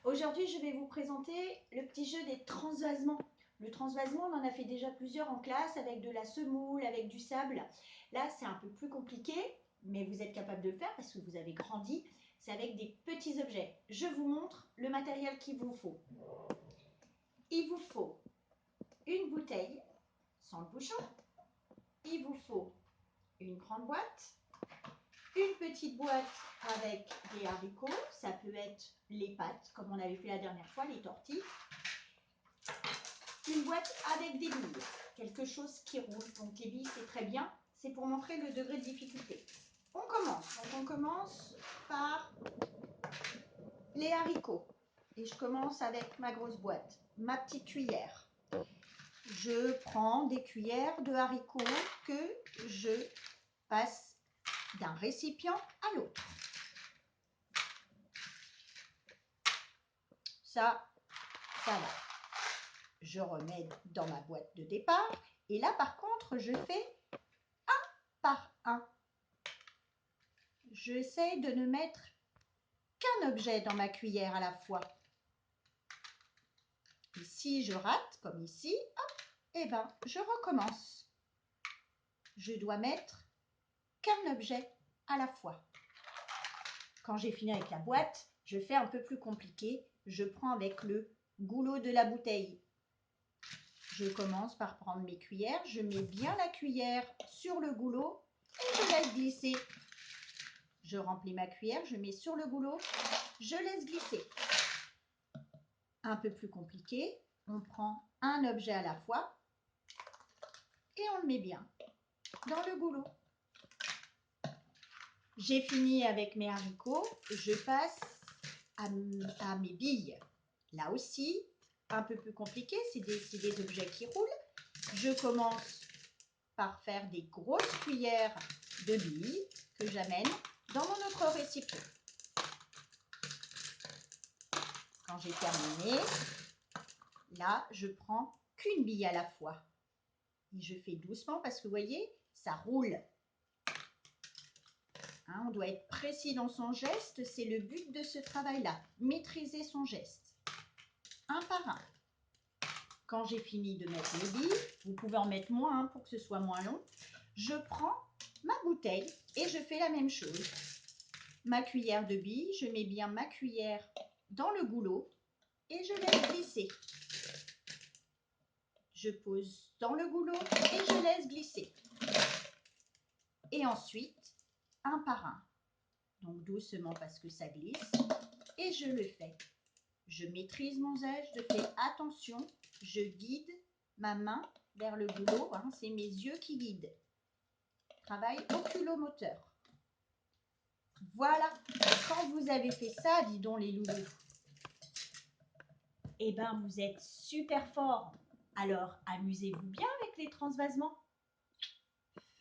Aujourd'hui, je vais vous présenter le petit jeu des transvasements. Le transvasement, on en a fait déjà plusieurs en classe avec de la semoule, avec du sable. Là, c'est un peu plus compliqué, mais vous êtes capable de le faire parce que vous avez grandi. C'est avec des petits objets. Je vous montre le matériel qu'il vous faut. Il vous faut une bouteille sans le bouchon. Il vous faut une grande boîte. Une petite boîte avec des haricots, ça peut être les pâtes, comme on avait fait la dernière fois, les tortilles. Une boîte avec des billes, quelque chose qui roule. Donc les billes, c'est très bien, c'est pour montrer le degré de difficulté. On commence. Donc on commence par les haricots. Et je commence avec ma grosse boîte, ma petite cuillère. Je prends des cuillères de haricots que je passe d'un récipient à l'autre. Ça va. Je remets dans ma boîte de départ. Et là, par contre, je fais un par un. J'essaie de ne mettre qu'un objet dans ma cuillère à la fois. Et si je rate, comme ici, hop, eh ben, je recommence. Je dois mettre qu'un objet à la fois. Quand j'ai fini avec la boîte, je fais un peu plus compliqué. Je prends avec le goulot de la bouteille. Je commence par prendre mes cuillères, je mets bien la cuillère sur le goulot et je laisse glisser. Je remplis ma cuillère, je mets sur le goulot, je laisse glisser. Un peu plus compliqué, on prend un objet à la fois et on le met bien dans le goulot. J'ai fini avec mes haricots, je passe à mes billes. Là aussi, un peu plus compliqué, c'est des objets qui roulent. Je commence par faire des grosses cuillères de billes que j'amène dans mon autre récipient. Quand j'ai terminé, là, je prends qu'une bille à la fois. Et je fais doucement parce que vous voyez, ça roule. Hein, on doit être précis dans son geste, c'est le but de ce travail-là. Maîtriser son geste. Un par un. Quand j'ai fini de mettre les billes, vous pouvez en mettre moins pour que ce soit moins long, je prends ma bouteille et je fais la même chose. Ma cuillère de billes, je mets bien ma cuillère dans le goulot et je laisse glisser. Je pose dans le goulot et je laisse glisser. Et ensuite, un par un. Donc doucement parce que ça glisse. Et je le fais. Je maîtrise mon geste, je fais attention. Je guide ma main vers le goulot. Hein, c'est mes yeux qui guident. Travail oculomoteur. Voilà. Quand vous avez fait ça, dis donc les loulous, eh ben vous êtes super forts. Alors amusez-vous bien avec les transvasements.